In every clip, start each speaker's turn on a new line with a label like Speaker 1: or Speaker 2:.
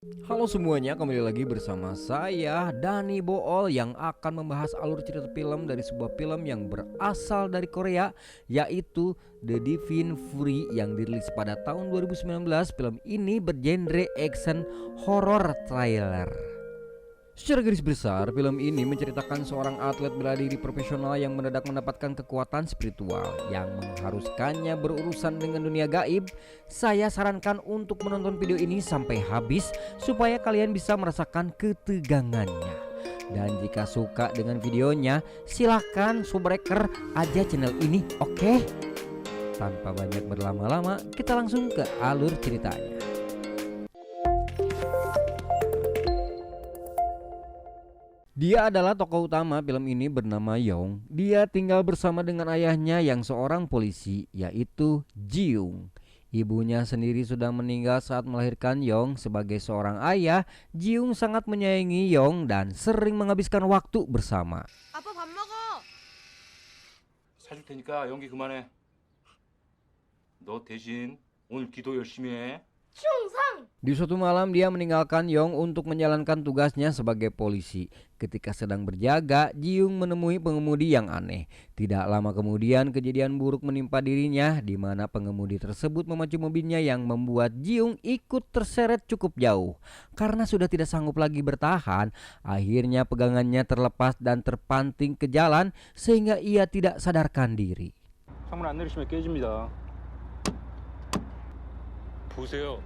Speaker 1: Halo semuanya, kembali lagi bersama saya Dani Bool yang akan membahas alur cerita film dari sebuah film yang berasal dari Korea, yaitu The Divine Fury yang dirilis pada tahun 2019. Film ini bergenre action horror thriller. Secara garis besar, film ini menceritakan seorang atlet bela diri profesional yang mendadak mendapatkan kekuatan spiritual yang mengharuskannya berurusan dengan dunia gaib. Saya sarankan untuk menonton video ini sampai habis supaya kalian bisa merasakan ketegangannya. Dan jika suka dengan videonya, silahkan subscribe aja channel ini, oke? Tanpa banyak berlama-lama, kita langsung ke alur ceritanya. Dia adalah tokoh utama film ini bernama Yong. Dia tinggal bersama dengan ayahnya yang seorang polisi, yaitu Jiung. Ibunya sendiri sudah meninggal saat melahirkan Yong. Sebagai seorang ayah, Jiung sangat menyayangi Yong dan sering menghabiskan waktu bersama.
Speaker 2: 아빠 밥 먹어.
Speaker 3: 사줄 테니까 연기 그만해. 너 대신 오늘 기도 열심히 해.
Speaker 2: 충성.
Speaker 1: Di suatu malam dia meninggalkan Yong untuk menjalankan tugasnya sebagai polisi. Ketika sedang berjaga, Jiung menemui pengemudi yang aneh. Tidak lama kemudian kejadian buruk menimpa dirinya, di mana pengemudi tersebut memacu mobilnya yang membuat Jiung ikut terseret cukup jauh. Karena sudah tidak sanggup lagi bertahan, akhirnya pegangannya terlepas dan terpanting ke jalan sehingga ia tidak sadarkan diri.
Speaker 3: 창문 안 내리시면 깨집니다. 보세요.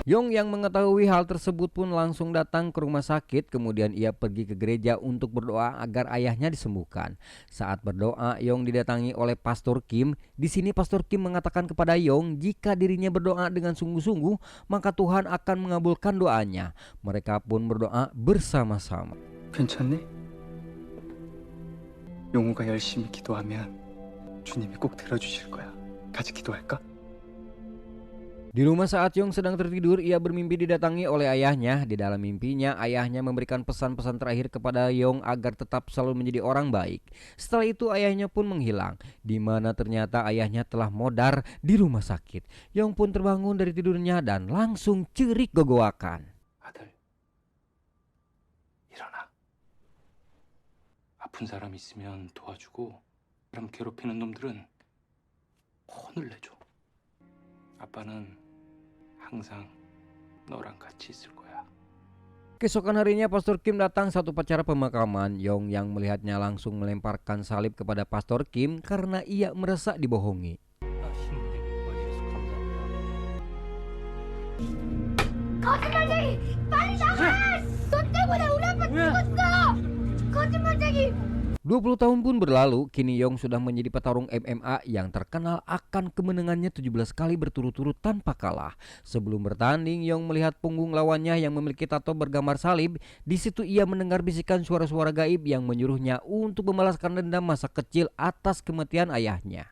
Speaker 1: Yong yang mengetahui hal tersebut pun langsung datang ke rumah sakit. Kemudian ia pergi ke gereja untuk berdoa agar ayahnya disembuhkan. Saat berdoa, Yong didatangi oleh Pastor Kim. Di sini Pastor Kim mengatakan kepada Yong jika dirinya berdoa dengan sungguh-sungguh, maka Tuhan akan mengabulkan doanya. Mereka pun berdoa bersama-sama.
Speaker 4: 괜찮니? 용우가 열심히 기도하면 주님이 꼭 들어주실 거야. 같이 기도할까?
Speaker 1: Di rumah saat Yong sedang tertidur, ia bermimpi didatangi oleh ayahnya. Di dalam mimpinya, ayahnya memberikan pesan-pesan terakhir kepada Yong agar tetap selalu menjadi orang baik. Setelah itu ayahnya pun menghilang, di mana ternyata ayahnya telah modar di rumah sakit. Yong pun terbangun dari tidurnya dan langsung cerik gogoakan.
Speaker 3: 아들, 일어나. 아픈 사람 있으면 도와주고 사람 괴롭히는 놈들은 혼을 내줘. 아빠는 항상 너랑 같이 있을 거야.
Speaker 1: Keesokan harinya Pastor Kim datang satu upacara pemakaman. Yong yang melihatnya langsung melemparkan salib kepada Pastor Kim karena ia merasa dibohongi.
Speaker 2: 거짓말쟁이! 빨리 나가! 너 때문에 우리 아빠 죽었어! 거짓말쟁이!
Speaker 1: 20 tahun pun berlalu, kini Yong sudah menjadi petarung MMA yang terkenal akan kemenangannya 17 kali berturut-turut tanpa kalah. Sebelum bertanding, Yong melihat punggung lawannya yang memiliki tato bergambar salib. Di situ ia mendengar bisikan suara-suara gaib yang menyuruhnya untuk membalaskan dendam masa kecil atas kematian ayahnya.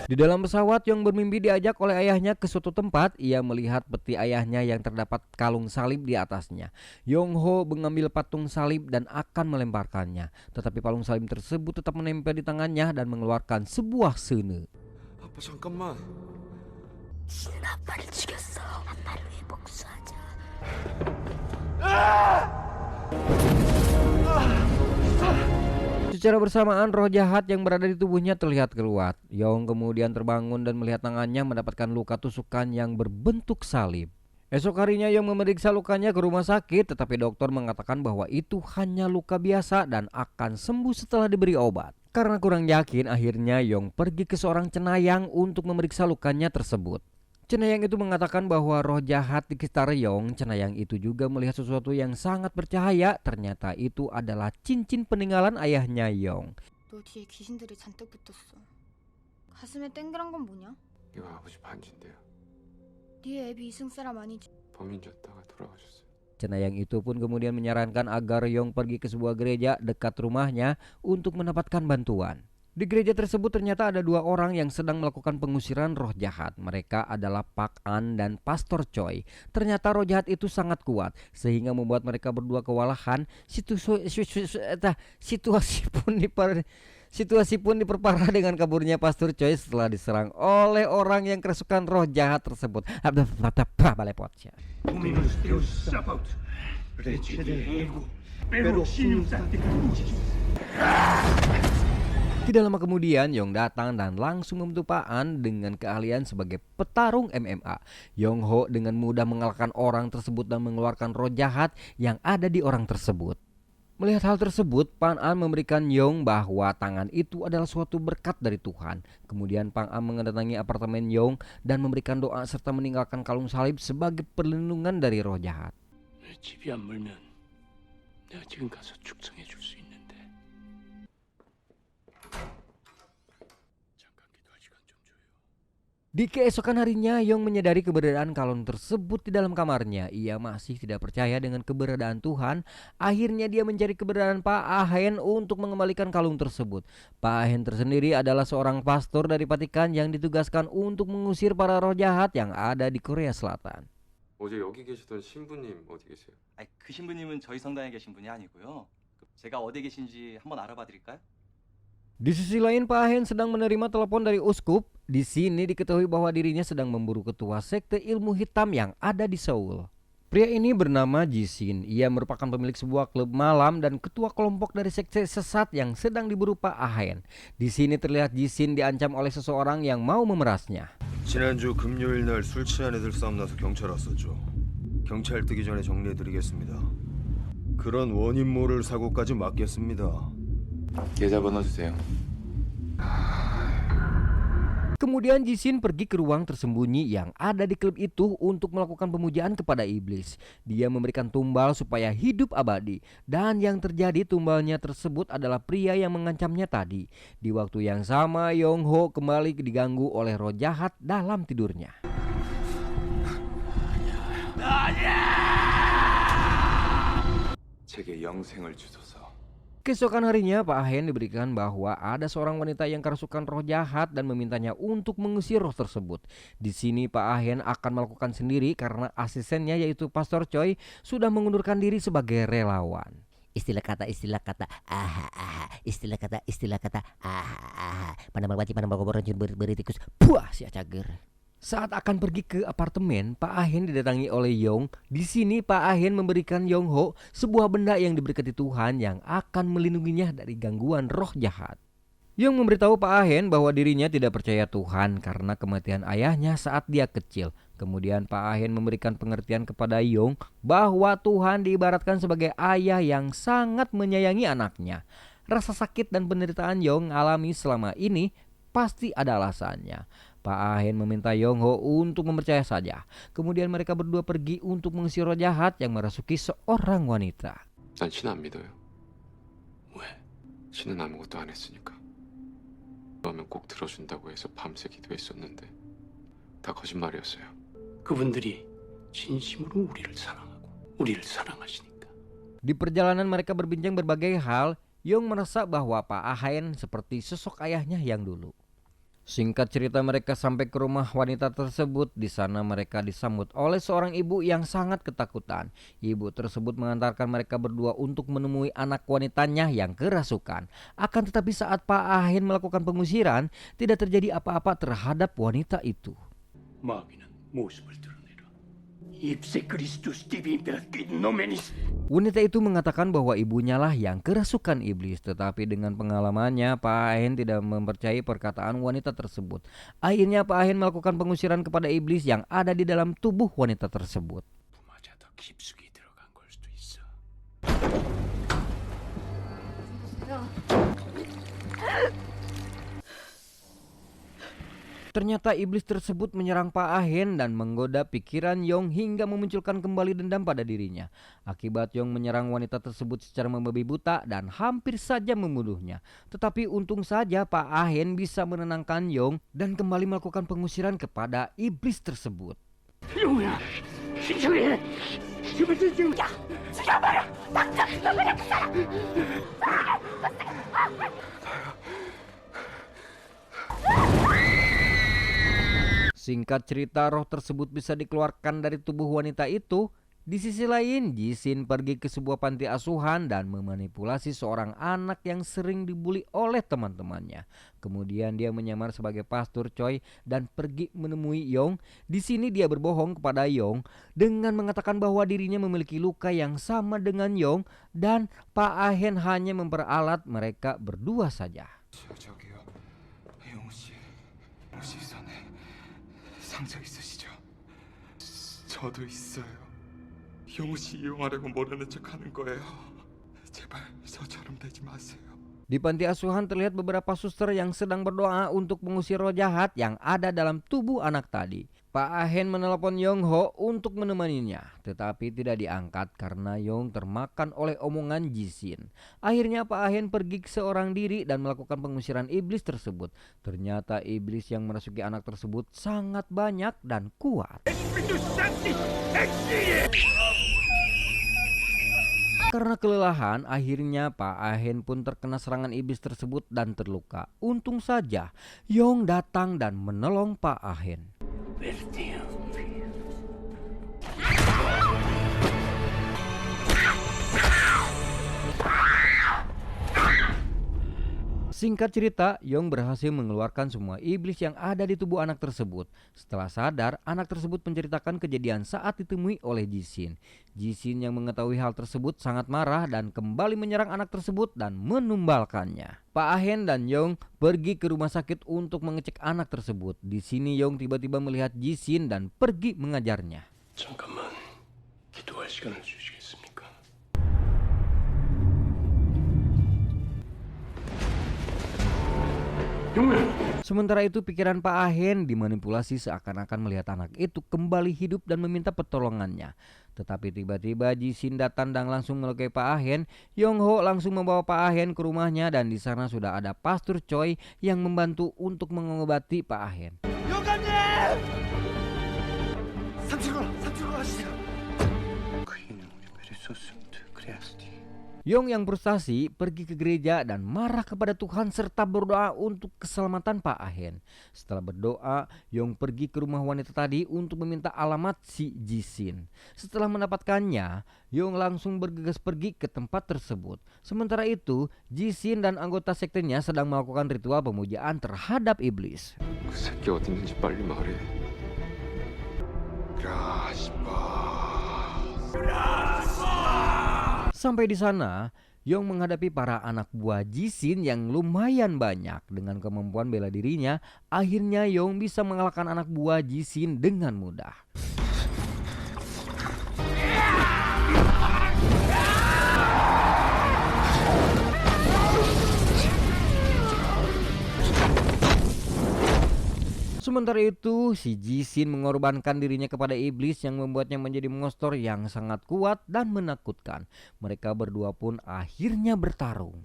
Speaker 1: Di dalam pesawat, Yong bermimpi diajak oleh ayahnya ke suatu tempat. Ia melihat peti ayahnya yang terdapat kalung salib di atasnya. Yong Ho mengambil patung salib dan akan melemparkannya. Tetapi palung salib tersebut tetap menempel di tangannya dan mengeluarkan sebuah sene.
Speaker 5: 아빠 잠깐만.
Speaker 2: 지는 아빠를 죽였어. 아빠를 위해 복수하자.
Speaker 1: Secara bersamaan roh jahat yang berada di tubuhnya terlihat keluar. Yong kemudian terbangun dan melihat tangannya mendapatkan luka tusukan yang berbentuk salib. Esok harinya Yong memeriksa lukanya ke rumah sakit, tetapi dokter mengatakan bahwa itu hanya luka biasa dan akan sembuh setelah diberi obat. Karena kurang yakin, akhirnya Yong pergi ke seorang cenayang untuk memeriksa lukanya tersebut. Cenayang itu mengatakan bahwa roh jahat di sekitar Yong. Cenayang itu juga melihat sesuatu yang sangat bercahaya. Ternyata itu adalah cincin peninggalan ayahnya Yong.
Speaker 2: 너 뒤에 귀신들이 잔뜩 붙었어. 가슴에 땡그란 건 뭐냐?
Speaker 5: 이거 아버지 반지인데요.
Speaker 2: 네 애비 이승 사람 아니지?
Speaker 5: 범인이었다가 돌아가셨어요.
Speaker 1: Cenayang itu pun kemudian menyarankan agar Yong pergi ke sebuah gereja dekat rumahnya untuk mendapatkan bantuan. Di gereja tersebut ternyata ada 2 orang yang sedang melakukan pengusiran roh jahat. Mereka adalah Pak An dan Pastor Choi. Ternyata roh jahat itu sangat kuat sehingga membuat mereka berdua kewalahan. Situasi pun diperparah dengan kaburnya Pastor Choi setelah diserang oleh orang yang kerasukan roh jahat tersebut. Tidak lama kemudian Yong datang dan langsung membantu Pak An dengan keahlian sebagai petarung MMA. Yong Ho dengan mudah mengalahkan orang tersebut dan mengeluarkan roh jahat yang ada di orang tersebut. Melihat hal tersebut, Pak An memberikan Yong bahwa tangan itu adalah suatu berkat dari Tuhan. Kemudian Pak An mendatangi apartemen Yong dan memberikan doa serta meninggalkan kalung salib sebagai perlindungan dari roh jahat.
Speaker 3: 집이 안 멀면 내가 지금 가서 축성해 줄 수 있는데. 잠깐 기도할 시간 좀 줘요.
Speaker 1: Di keesokan harinya, Yong menyadari keberadaan kalung tersebut di dalam kamarnya. Ia masih tidak percaya dengan keberadaan Tuhan. Akhirnya dia mencari keberadaan Pak Ahen untuk mengembalikan kalung tersebut. Pak Ahen tersendiri adalah seorang pastor dari Vatikan yang ditugaskan untuk mengusir para roh jahat yang ada di Korea Selatan.
Speaker 5: 어제 여기 계시던 신부님 어디 계세요?
Speaker 6: 아니, 그 신부님은 저희 성당에 계신 분이 아니고요. 제가 어디 계신지 한번 알아봐 드릴까요?
Speaker 1: Di sisi lain, Pak Ahen sedang menerima telepon dari uskup. Di sini diketahui bahwa dirinya sedang memburu ketua sekte ilmu hitam yang ada di Seoul. Pria ini bernama Jisin. Ia merupakan pemilik sebuah klub malam dan ketua kelompok dari sekte sesat yang sedang diburu Pak Ahen. Di sini terlihat Jisin diancam oleh seseorang yang mau memerasnya.
Speaker 7: 지난주 금요일 날 술 취한 애들 싸움 나서 경찰 왔었죠. 경찰 뜨기 전에 정리해드리겠습니다. 그런 원인 모를 사고까지 막겠습니다.
Speaker 5: 계좌번호 주세요.
Speaker 1: Kemudian Jisin pergi ke ruang tersembunyi yang ada di klub itu untuk melakukan pemujaan kepada iblis. Dia memberikan tumbal supaya hidup abadi. Dan yang terjadi tumbalnya tersebut adalah pria yang mengancamnya tadi. Di waktu yang sama, Yong Ho kembali diganggu oleh roh jahat dalam tidurnya.
Speaker 5: 제게 영생을 주소서.
Speaker 1: Keesokan harinya, Pak Ahen diberikan bahwa ada seorang wanita yang kerasukan roh jahat dan memintanya untuk mengusir roh tersebut. Di sini Pak Ahen akan melakukan sendiri karena asistennya yaitu Pastor Choi sudah mengundurkan diri sebagai relawan. Istilah kata Panambal waci panambal koboran beritikus puah si acager. Saat akan pergi ke apartemen, Pak Ahen didatangi oleh Yong. Di sini Pak Ahen memberikan Yong Ho sebuah benda yang diberkati Tuhan yang akan melindunginya dari gangguan roh jahat. Yong memberitahu Pak Ahen bahwa dirinya tidak percaya Tuhan karena kematian ayahnya saat dia kecil. Kemudian Pak Ahen memberikan pengertian kepada Yong bahwa Tuhan diibaratkan sebagai ayah yang sangat menyayangi anaknya. Rasa sakit dan penderitaan Yong alami selama ini pasti ada alasannya. Pak Ahen meminta Yong Ho untuk mempercaya saja. Kemudian mereka berdua pergi untuk mengusir roh jahat yang merasuki seorang wanita.
Speaker 5: 난 신 안 믿어요.
Speaker 3: 왜?
Speaker 5: 신은 아무것도 안 했으니까. 그러면 꼭 들어준다고 해서 밤새 기도했었는데 다 거짓말이었어요.
Speaker 3: 그분들이 진심으로 우리를 사랑하고 우리를 사랑하시니까.
Speaker 1: Di perjalanan mereka berbincang berbagai hal. Yong merasa bahwa Pak Ahen seperti sosok ayahnya yang dulu. Singkat cerita, mereka sampai ke rumah wanita tersebut. Di sana mereka disambut oleh seorang ibu yang sangat ketakutan. Ibu tersebut mengantarkan mereka berdua untuk menemui anak wanitanya yang kerasukan. Akan tetapi saat Pak Ahen melakukan pengusiran, tidak terjadi apa-apa terhadap wanita itu.
Speaker 3: 마귀는 모습을 드러내라. 입새 그리스도스 TV 임페라트리 노메니스.
Speaker 1: Wanita itu mengatakan bahwa ibunya lah yang kerasukan iblis. Tetapi dengan pengalamannya, Pak Ahen tidak mempercayai perkataan wanita tersebut. Akhirnya Pak Ahen melakukan pengusiran kepada iblis yang ada di dalam tubuh wanita tersebut.
Speaker 3: 부마자 더 깊숙이 들어간 걸 수도 있어.
Speaker 1: Ternyata iblis tersebut menyerang Pak Ahen dan menggoda pikiran Yong hingga memunculkan kembali dendam pada dirinya. Akibat Yong menyerang wanita tersebut secara membabi buta dan hampir saja membunuhnya. Tetapi untung saja Pak Ahen bisa menenangkan Yong dan kembali melakukan pengusiran kepada iblis tersebut.
Speaker 3: 영우야, 신청해. 제발 좀. 야, 죽여버려. 당장 죽여버려 그 사람.
Speaker 1: Singkat cerita, roh tersebut bisa dikeluarkan dari tubuh wanita itu. Di sisi lain, Jishin pergi ke sebuah panti asuhan dan memanipulasi seorang anak yang sering dibully oleh teman-temannya. Kemudian dia menyamar sebagai pastor Choi dan pergi menemui Yong. Di sini dia berbohong kepada Yong dengan mengatakan bahwa dirinya memiliki luka yang sama dengan Yong dan Pak Ahen hanya memperalat mereka berdua saja.
Speaker 4: 저기요, 영우 씨, 혹시 손에 상처 있으시죠? 저도 있어요. 영우 씨 이용하려고 모르는 척하는 거예요. 제발 저처럼 되지 마세요.
Speaker 1: Di panti asuhan terlihat beberapa suster yang sedang berdoa untuk mengusir roh jahat yang ada dalam tubuh anak tadi. Pak Ahen menelepon Yong Ho untuk menemaninya, tetapi tidak diangkat karena Yong termakan oleh omongan Jishin. Akhirnya Pak Ahen pergi seorang diri dan melakukan pengusiran iblis tersebut. Ternyata iblis yang merasuki anak tersebut sangat banyak dan kuat. Karena kelelahan, akhirnya Pak Ahen pun terkena serangan iblis tersebut dan terluka. Untung saja Yong datang dan menolong Pak Ahen. Singkat cerita, Yong berhasil mengeluarkan semua iblis yang ada di tubuh anak tersebut. Setelah sadar, anak tersebut menceritakan kejadian saat ditemui oleh Jishin. Jishin yang mengetahui hal tersebut sangat marah dan kembali menyerang anak tersebut dan menumbalkannya. Pak Ahen dan Yong pergi ke rumah sakit untuk mengecek anak tersebut. Di sini Yong tiba-tiba melihat Jishin dan pergi mengajarnya.
Speaker 3: 잠깐만 기도할 시간을 주시겠습니까?
Speaker 1: Sementara itu pikiran Pak Ahen dimanipulasi seakan-akan melihat anak itu kembali hidup dan meminta pertolongannya. Tetapi tiba-tiba Jishin datang dan langsung melukai Pak Ahen. Yong Ho langsung membawa Pak Ahen ke rumahnya dan di sana sudah ada Pastor Choi yang membantu untuk mengobati Pak Ahen.
Speaker 4: 그 인은 우리 메리소스부터 그래야지.
Speaker 1: Yong yang frustasi pergi ke gereja dan marah kepada Tuhan serta berdoa untuk keselamatan Pak Ahen. Setelah berdoa, Yong pergi ke rumah wanita tadi untuk meminta alamat si Jishin. Setelah mendapatkannya, Yong langsung bergegas pergi ke tempat tersebut. Sementara itu, Jishin dan anggota sektenya sedang melakukan ritual pemujaan terhadap iblis.
Speaker 5: 그 새끼 어디 있는지 빨리 말해.
Speaker 1: Sampai di sana, Yong menghadapi para anak buah Jishin yang lumayan banyak. Dengan kemampuan bela dirinya, akhirnya Yong bisa mengalahkan anak buah Jishin dengan mudah. Sementara itu, si Jishin mengorbankan dirinya kepada iblis yang membuatnya menjadi monster yang sangat kuat dan menakutkan. Mereka berdua pun akhirnya bertarung.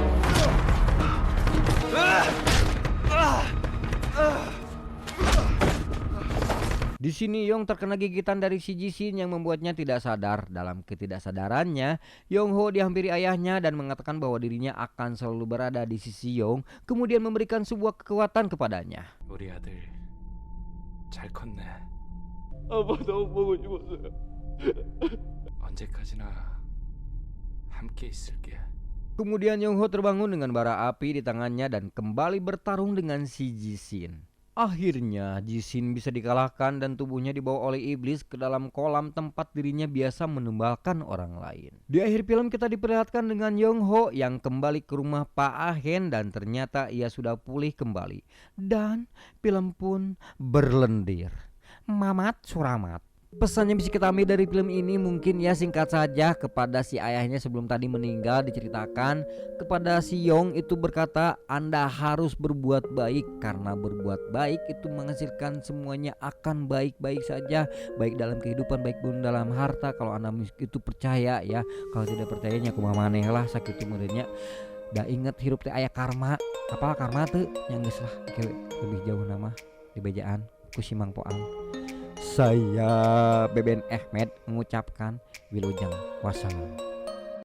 Speaker 1: Di sini Yong terkena gigitan dari si Jishin yang membuatnya tidak sadar. Dalam ketidaksadarannya, Yong Ho dihampiri ayahnya dan mengatakan bahwa dirinya akan selalu berada di sisi Yong, kemudian memberikan sebuah kekuatan kepadanya.
Speaker 3: 우리 아들 잘 컸네.
Speaker 6: 아빠 너무 보고 싶었어요.
Speaker 3: 언제까지나 함께 있을게.
Speaker 1: Kemudian Yong Ho terbangun dengan bara api di tangannya dan kembali bertarung dengan si Jishin. Akhirnya Jishin bisa dikalahkan dan tubuhnya dibawa oleh iblis ke dalam kolam tempat dirinya biasa menumbalkan orang lain. Di akhir film kita diperlihatkan dengan Yong Ho yang kembali ke rumah Pak Ahen dan ternyata ia sudah pulih kembali. Dan film pun berlendir. Mamat suramat. Pesan yang bisa kita ambil dari film ini mungkin ya singkat saja. Kepada si ayahnya sebelum tadi meninggal diceritakan kepada si Yong itu berkata, Anda harus berbuat baik karena berbuat baik itu menghasilkan semuanya akan baik-baik saja, baik dalam kehidupan baik pun dalam harta. Kalau Anda itu percaya ya, kalau tidak percayanya kumaha maneh lah sakit umurnya. Da inget hirup teh aya karma. Apalah karma teh yang geus lah lebih jauh nama di bejaan ku Simang Poang. Saya Beben Ahmed mengucapkan wilujeng wassalam.